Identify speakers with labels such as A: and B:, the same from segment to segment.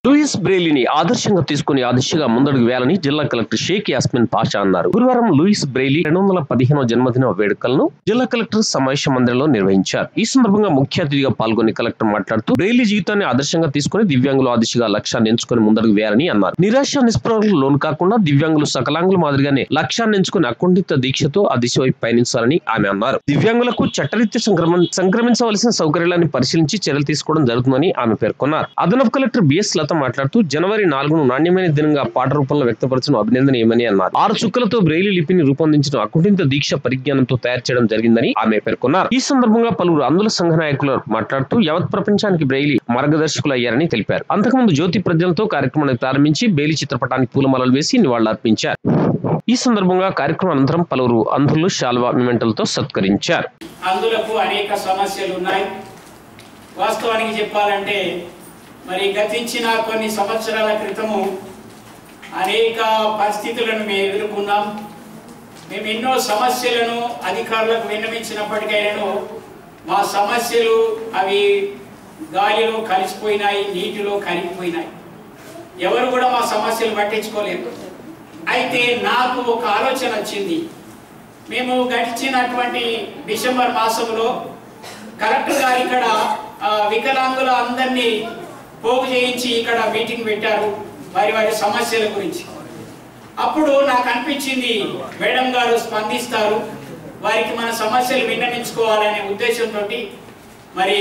A: Louis బ్రెయిలీని ఆదర్శంగా తీసుకుని ఆ దిశగా ముందడుగు వేయాలని జిల్లా కలెక్టర్ షేక్ యాస్మిన్ పాషా అన్నారు. గురువారం లూయిస్ బ్రెయిలీ 215వ జన్మదిన వేడుకలను జిల్లా కలెక్టర్ సమావేశ మందిరంలో నిర్వహించారు. ఈ సందర్భంగా ముఖ్య అతిథిగా పాల్గొని కలెక్టర్ మాట్లాడుతూ బ్రెయిలీ జీవితాన్ని ఆదర్శంగా తీసుకుని దివ్యాంగులు ఆ దిశగా లక్ష్యాన్ని ఎంచుకుని ముందడుగు వేయాలని అన్నారు. నిరాశ నిస్పృహలకు లోను కాకుండా దివ్యాంగులు సకలాంగుల మాదిరిగానే లక్ష్యాన్ని ఎంచుకుని అకుంఠిత దీక్షతో ఆ దిశ వైపు పయనించాలని ఆమె అన్నారు. దివ్యాంగులకు చట్టరీత్యా సంక్రమించవలసిన సౌకర్యాలను పరిశీలించి చర్యలు తీసుకోవడం జరుగుతుందని ఆమె పేర్కొన్నారు. అదనపు కలెక్టర్ బిఎస్ మాట్లాడుతూ జనవరి 4ను నాణ్యమైన దినంగా పాట రూపంలో వ్యక్తపరచడం అభినందనీయమని అన్నారు. 6 చుక్కలతో బ్రెయిలీ లిపిని రూపొందించడం అకుంఠిత దీక్ష పరిజ్ఞానంతో తయారు చేయడం జరిగిందని ఆమె పేర్కొన్నారు. ఈ సందర్భంగా పలువురు అందుల సంఘ నాయకులు మాట్లాడుతూ యావత్ ప్రపంచానికి బ్రెయిలీ మార్గదర్శకులు అయ్యారని తెలిపారు. అంతకుముందు జ్యోతి ప్రజ్వలతో కార్యక్రమాన్ని ప్రారంభించి బ్రెయిలీ చిత్రపటానికి పూలమాలలు వేసి నివాళులర్పించారు. ఈ సందర్భంగా కార్యక్రమం అనంతరం పలువురు అంధులు శాల్వా మిమెంటలతో సత్కరించారు.
B: అందులకు అనేక సమస్యలు ఉన్నాయి. వాస్తవానికి చెప్పాలంటే మరి గతించిన కొన్ని సంవత్సరాల క్రితము అనేక పరిస్థితులను మేము ఎదుర్కొన్నాం. మేము ఎన్నో సమస్యలను అధికారులకు విన్నవించినప్పటికైనా మా సమస్యలు అవి గాలిలో కలిసిపోయినాయి, నీటిలో కరిగిపోయినాయి. ఎవరు కూడా మా సమస్యలు పట్టించుకోలేదు. అయితే నాకు ఒక ఆలోచన వచ్చింది. మేము గడిచినటువంటి డిసెంబర్ మాసంలో కలెక్టర్ గారు ఇక్కడ వికలాంగుల అందరినీ పోగు చేయించి ఇక్కడ మీటింగ్ పెట్టారు వారి సమస్యల గురించి. అప్పుడు నాకు అనిపించింది మేడం గారు స్పందిస్తారు, వారికి మన సమస్యలు విన్నవించుకోవాలనే ఉద్దేశంతో మరి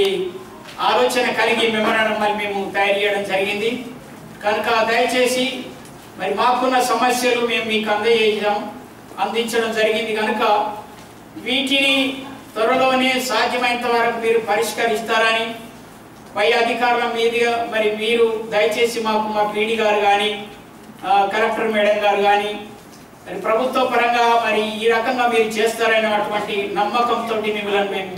B: ఆలోచన కలిగి మెమోరాండం మరి మేము తయారు చేయడం జరిగింది. కనుక దయచేసి మరి మాకున్న సమస్యలు మేము మీకు అందించడం జరిగింది. కనుక వీటిని త్వరలోనే సాధ్యమైనంత వరకు మీరు పరిష్కరిస్తారని పై అధికారుల మీదుగా మరి మీరు దయచేసి మా పీడీ గారు కానీ కలెక్టర్ మేడం గారు కానీ మరి ప్రభుత్వ పరంగా మరి ఈ రకంగా మీరు చేస్తారనేటువంటి నమ్మకంతో మిమ్మల్ని మేము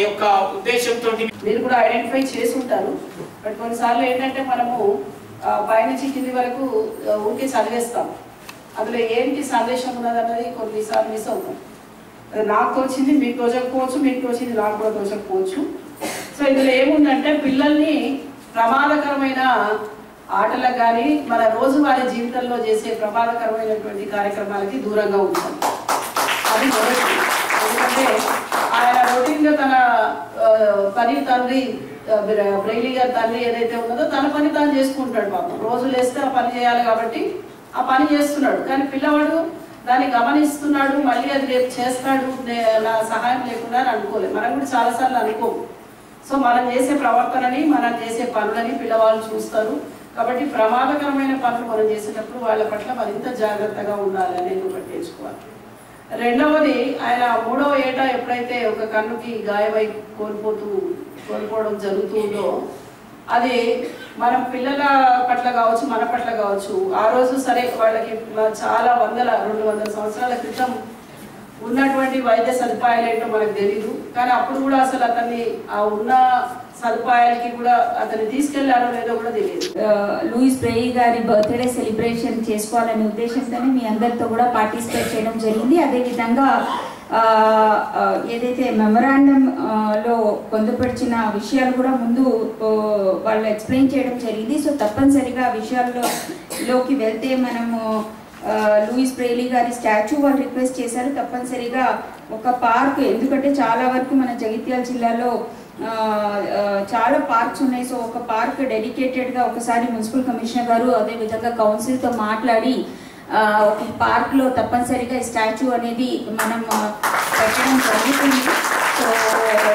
B: యొక్క ఉద్దేశంతో
C: మీరు కూడా ఐడెంటిఫై చేసి ఉంటారు. బట్ కొన్నిసార్లు ఏంటంటే మనము పైనుంచి కింది వరకు ఊరికే చదివేస్తాం. అందులో ఏంటి సందేశం ఉన్నది అన్నది కొన్నిసార్లు మిస్ అవుతాం. నాకు తోచింది మీకు తోచకపోవచ్చు, మీకు తోచింది నాకు కూడా తోచకపోవచ్చు. సో ఇందులో ఏముందంటే పిల్లల్ని ప్రమాదకరమైన ఆటలకు కానీ మన రోజువారీ జీవితంలో చేసే ప్రమాదకరమైనటువంటి కార్యక్రమాలకి దూరంగా ఉంటాం. అది మొదటి. ఎందుకంటే ఆయన రొటీన్గా తన పని తండ్రి బ్రెయిలీ గారి తండ్రి ఏదైతే ఉన్నదో తన పని తాను చేసుకుంటాడు. పాపం రోజు లేస్తే ఆ పని చేయాలి కాబట్టి ఆ పని చేస్తున్నాడు. కానీ పిల్లవాడు దాన్ని గమనిస్తున్నాడు, మళ్ళీ అది రేపు చేస్తాడు నా సహాయం లేకుండా అని అనుకోలేదు. మనం కూడా చాలాసార్లు అనుకోము. సో మనం చేసే ప్రవర్తనని మనం చేసే పనులని పిల్లవాళ్ళు చూస్తారు. కాబట్టి ప్రమాదకరమైన పనులు మనం చేసేటప్పుడు వాళ్ళ పట్ల మరింత జాగ్రత్తగా ఉండాలి అనేది ఒకటి తెలుసుకోవాలి. రెండవది ఆయన 3వ ఏట ఎప్పుడైతే ఒక కన్నుకి గాయమై కోల్పోవడం జరుగుతుందో అది మనం పిల్లల పట్ల కావచ్చు, మన పట్ల కావచ్చు. ఆ రోజు సరే వాళ్ళకి చాలా 200 సంవత్సరాల క్రితం ఉన్నటువంటి వైద్య సదుపాయాలు ఏంటో మనకు తెలీదు. కానీ అప్పుడు కూడా అసలు అతన్ని ఆ ఉన్న సదుపాయాలకి కూడా అతన్ని తీసుకెళ్లారో లేదో కూడా తెలియదు.
D: లూయిస్ బ్రెయిలీ గారి బర్త్డే సెలబ్రేషన్ చేసుకోవాలనే ఉద్దేశంతోనే మీ అందరితో కూడా పార్టిసిపేట్ చేయడం జరిగింది. అదేవిధంగా ఏదైతే మెమొరాండంలో పొందుపరిచిన విషయాలు కూడా ముందు వాళ్ళు ఎక్స్ప్లెయిన్ చేయడం జరిగింది. సో తప్పనిసరిగా ఆ విషయాల్లోకి వెళ్తే మనము లూయిస్ బ్రెయిలీ గారి స్టాచ్యూ వాళ్ళు రిక్వెస్ట్ చేశారు. తప్పనిసరిగా ఒక పార్క్, ఎందుకంటే చాలా వరకు మన జగిత్యాల జిల్లాలో చాలా పార్క్స్ ఉన్నాయి. సో ఒక పార్క్ డెడికేటెడ్గా ఒకసారి మున్సిపల్ కమిషనర్ గారు అదేవిధంగా కౌన్సిల్తో మాట్లాడి ఒక పార్క్లో తప్పనిసరిగా ఈ స్టాచ్యూ అనేది మనం పెట్టడం జరుగుతుంది. సో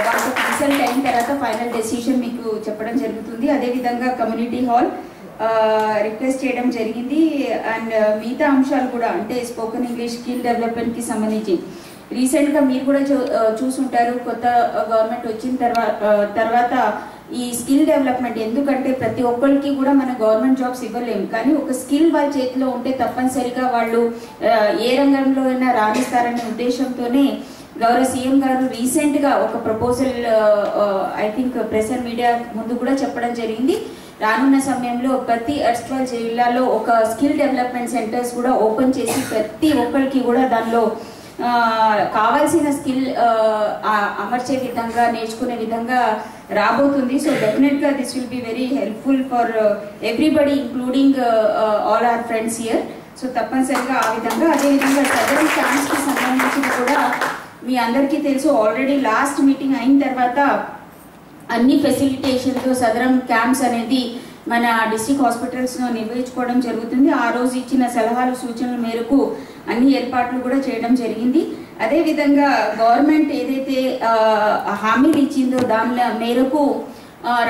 D: వాళ్ళతో కన్సల్ట్ అయిన తర్వాత ఫైనల్ డెసిషన్ మీకు చెప్పడం జరుగుతుంది. అదేవిధంగా కమ్యూనిటీ హాల్ రిక్వెస్ట్ చేయడం జరిగింది. అండ్ మిగతా అంశాలు కూడా అంటే స్పోకెన్ ఇంగ్లీష్ స్కిల్ డెవలప్మెంట్కి సంబంధించి రీసెంట్గా మీరు కూడా చూసుంటారు. కొత్త గవర్నమెంట్ వచ్చిన తర్వాత ఈ స్కిల్ డెవలప్మెంట్, ఎందుకంటే ప్రతి ఒక్కరికి కూడా మన గవర్నమెంట్ జాబ్స్ ఇవ్వలేము. కానీ ఒక స్కిల్ వాళ్ళ చేతిలో ఉంటే తప్పనిసరిగా వాళ్ళు ఏ రంగంలో అయినా రాణిస్తారనే ఉద్దేశంతోనే గౌరవ సీఎం గారు రీసెంట్గా ఒక proposal I think press and media ముందు కూడా చెప్పడం జరిగింది. రానున్న సమయంలో ప్రతి అర్స్ట్వల్ జిల్లాలో ఒక స్కిల్ డెవలప్మెంట్ సెంటర్స్ కూడా ఓపెన్ చేసి ప్రతి ఒక్కరికి కూడా దానిలో కావాల్సిన స్కిల్ అమర్చే విధంగా నేర్చుకునే విధంగా రాబోతుంది. సో డెఫినెట్గా this will be very helpful for everybody including all our friends here. So తప్పనిసరిగా ఆ విధంగా అదేవిధంగా సదరన్ క్యాంప్స్కి సంబంధించి కూడా మీ అందరికీ తెలుసు, ఆల్రెడీ లాస్ట్ మీటింగ్ అయిన తర్వాత అన్ని ఫెసిలిటేషన్తో సదరన్ క్యాంప్స్ అనేది మన డిస్ట్రిక్ట్ హాస్పిటల్స్లో నిర్వహించుకోవడం జరుగుతుంది. ఆ రోజు ఇచ్చిన సలహాలు సూచనల మేరకు అన్ని ఏర్పాట్లు కూడా చేయడం జరిగింది. అదేవిధంగా గవర్నమెంట్ ఏదైతే హామీలు ఇచ్చిందో దాని మేరకు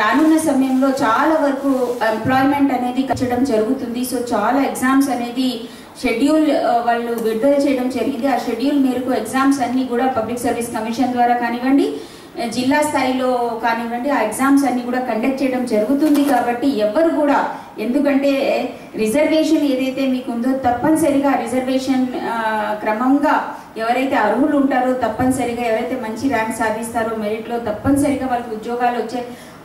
D: రానున్న సమయంలో చాలా వరకు ఎంప్లాయ్మెంట్ అనేది కట్టడం జరుగుతుంది. సో చాలా ఎగ్జామ్స్ అనేది షెడ్యూల్ వాళ్ళు విడుదల చేయడం జరిగింది. ఆ షెడ్యూల్ మేరకు ఎగ్జామ్స్ అన్నీ కూడా పబ్లిక్ సర్వీస్ కమిషన్ ద్వారా కానివ్వండి, జిల్లా స్థాయిలో కానివ్వండి, ఆ ఎగ్జామ్స్ అన్ని కూడా కండక్ట్ చేయడం జరుగుతుంది. కాబట్టి ఎవరు కూడా, ఎందుకంటే రిజర్వేషన్ ఏదైతే మీకు ఉందో తప్పనిసరిగా రిజర్వేషన్ క్రమంగా ఎవరైతే అర్హులు ఉంటారో తప్పనిసరిగా ఎవరైతే మంచి ర్యాంక్ సాధిస్తారో మెరిట్లో తప్పనిసరిగా వాళ్ళకి ఉద్యోగాలు వచ్చే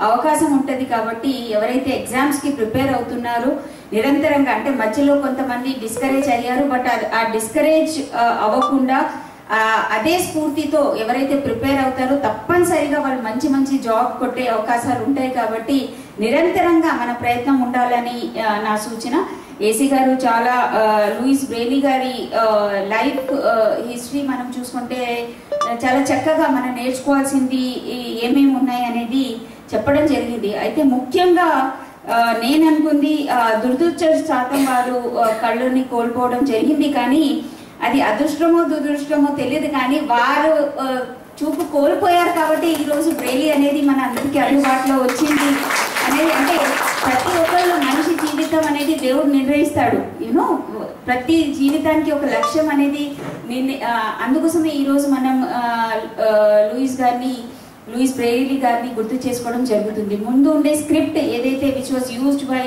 D: అవకాశం ఉంటుంది. కాబట్టి ఎవరైతే ఎగ్జామ్స్కి ప్రిపేర్ అవుతున్నారో నిరంతరంగా, అంటే మధ్యలో కొంతమంది డిస్కరేజ్ అయ్యారు, బట్ ఆ డిస్కరేజ్ అవ్వకుండా అదే స్ఫూర్తితో ఎవరైతే ప్రిపేర్ అవుతారో తప్పనిసరిగా వాళ్ళు మంచి మంచి జాబ్ కొట్టే అవకాశాలు ఉంటాయి. కాబట్టి నిరంతరంగా మన ప్రయత్నం ఉండాలని నా సూచన. ఏసీ గారు చాలా లూయిస్ బ్రెయిలీ గారి లైఫ్ హిస్టరీ మనం చూసుకుంటే చాలా చక్కగా మనం నేర్చుకోవాల్సింది ఏమేమి ఉన్నాయి అనేది చెప్పడం జరిగింది. అయితే ముఖ్యంగా నేను అనుకుంది దురదృష్టం వారు కళ్ళని కోల్పోవడం జరిగింది, కానీ అది అదృష్టమో దురదృష్టమో తెలియదు, కానీ వారు చూపు కోల్పోయారు కాబట్టి ఈరోజు బ్రెయిలీ అనేది మన అందరికీ అందుబాటులో వచ్చింది అనేది. అంటే ప్రతి ఒక్కళ్ళు మనిషి జీవితం అనేది దేవుడు నిర్ణయిస్తాడు, యూనో ప్రతి జీవితానికి ఒక లక్ష్యం అనేది అందుకోసమే ఈరోజు మనం లూయిస్ బ్రెయిలీ గారిని గుర్తు చేసుకోవడం జరుగుతుంది. ముందు ఉండే స్క్రిప్ట్ ఏదైతే which was used by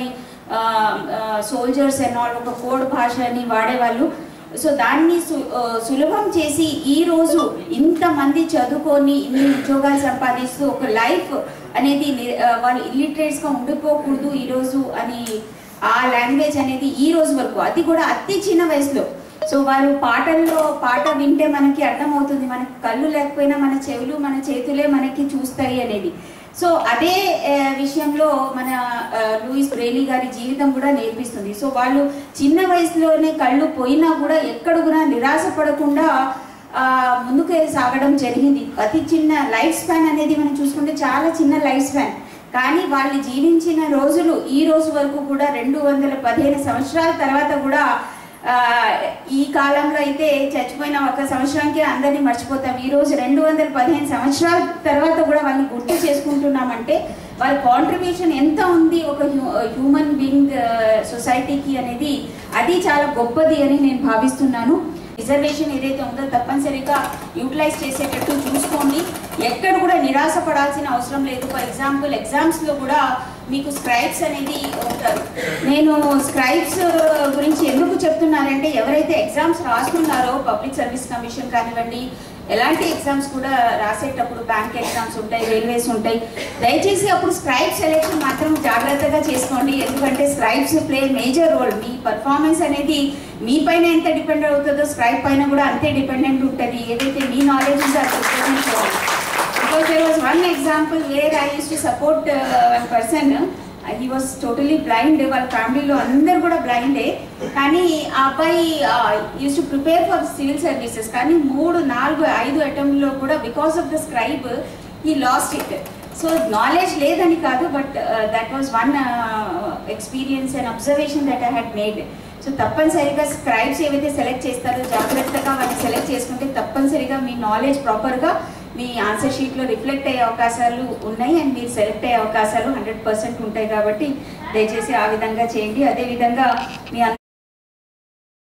D: soldiers and all, ఒక కోడ్ భాషని వాడేవాళ్ళు. సో దాన్ని సులభం చేసి ఈరోజు ఇంతమంది చదువుకొని ఇన్ని ఉద్యోగాలు సంపాదిస్తూ ఒక లైఫ్ అనేది వాళ్ళు ఇల్లిటరేట్స్గా ఉండిపోకూడదు ఈరోజు అని ఆ లాంగ్వేజ్ అనేది ఈ రోజు వరకు, అది కూడా అతి చిన్న వయసులో. సో వారు పాట వింటే మనకి అర్థమవుతుంది, మనకి కళ్ళు లేకపోయినా మన చెవులు మన చేతులే మనకి చూస్తాయి అనేది. సో అదే విషయంలో మన లూయిస్ బ్రెయిలీ గారి జీవితం కూడా నేర్పిస్తుంది. సో వాళ్ళు చిన్న వయసులోనే కళ్ళు పోయినా కూడా ఎక్కడ కూడా నిరాశ పడకుండా ముందుకు సాగడం జరిగింది. అతి చిన్న లైఫ్ స్పాన్ అనేది మనం చూసుకుంటే చాలా చిన్న లైఫ్ స్పాన్, కానీ వాళ్ళు జీవించిన రోజులు ఈ రోజు వరకు కూడా 215 సంవత్సరాల తర్వాత కూడా ఈ కాలంలో అయితే చచ్చిపోయిన ఒక సంవత్సరానికి అందరినీ మర్చిపోతాం. ఈరోజు 215 సంవత్సరాల తర్వాత కూడా వాళ్ళని గుర్తు చేసుకుంటున్నామంటే వాళ్ళ కాంట్రిబ్యూషన్ ఎంత ఉంది ఒక హ్యూమన్ బీయింగ్ సొసైటీకి అనేది, అది చాలా గొప్పది అని నేను భావిస్తున్నాను. రిజర్వేషన్ ఏదైతే ఉందో తప్పనిసరిగా యూటిలైజ్ చేసేటట్టు చూసుకోండి, ఎక్కడ కూడా నిరాశ పడాల్సిన అవసరం లేదు. ఫర్ ఎగ్జాంపుల్ ఎగ్జామ్స్లో కూడా మీకు స్క్రైబ్స్ అనేది ఉంటారు. నేను స్క్రైబ్స్ గురించి ఎందుకు చెప్తున్నానంటే ఎవరైతే ఎగ్జామ్స్ రాస్తున్నారో పబ్లిక్ సర్వీస్ కమిషన్ కానివ్వండి, ఎలాంటి ఎగ్జామ్స్ కూడా రాసేటప్పుడు బ్యాంక్ ఎగ్జామ్స్ ఉంటాయి, రైల్వేస్ ఉంటాయి, దయచేసి అప్పుడు స్క్రైబ్ సెలెక్షన్ మాత్రం జాగ్రత్తగా చేసుకోండి. ఎందుకంటే స్క్రైబ్స్ ప్లే మేజర్ రోల్. మీ పర్ఫార్మెన్స్ అనేది మీ పైన ఎంత డిపెండ్ అవుతుందో స్క్రైబ్ పైన కూడా అంతే డిపెండెంట్ ఉంటుంది. ఏదైతే మీ నాలెడ్జ్ ఉందో అది రిప్రజెంట్ చేయాలి. Because there was one example where I used to support one person. He was totally blind. వాళ్ళ ఫ్యామిలీలో అందరు కూడా బ్లైండే, కానీ ఆ అబ్బాయి use to prepare for civil services, కానీ 3, 4, 5 అటెంప్ట్లో కూడా because of the scribe he lost it. So knowledge లేదని కాదు, but that was one experience and observation that I had made. So తప్పనిసరిగా స్క్రైబ్స్ ఏవైతే సెలెక్ట్ చేస్తారో జాగ్రత్తగా వాటిని సెలెక్ట్ చేసుకుంటే తప్పనిసరిగా మీ నాలెడ్జ్ ప్రాపర్గా మీ ఆన్సర్ షీట్లో రిఫ్లెక్ట్ అయ్యే అవకాశాలు ఉన్నాయి అండ్ మీరు సెలెక్ట్ అయ్యే అవకాశాలు 100% ఉంటాయి. కాబట్టి దయచేసి ఆ విధంగా చేయండి. అదేవిధంగా మీ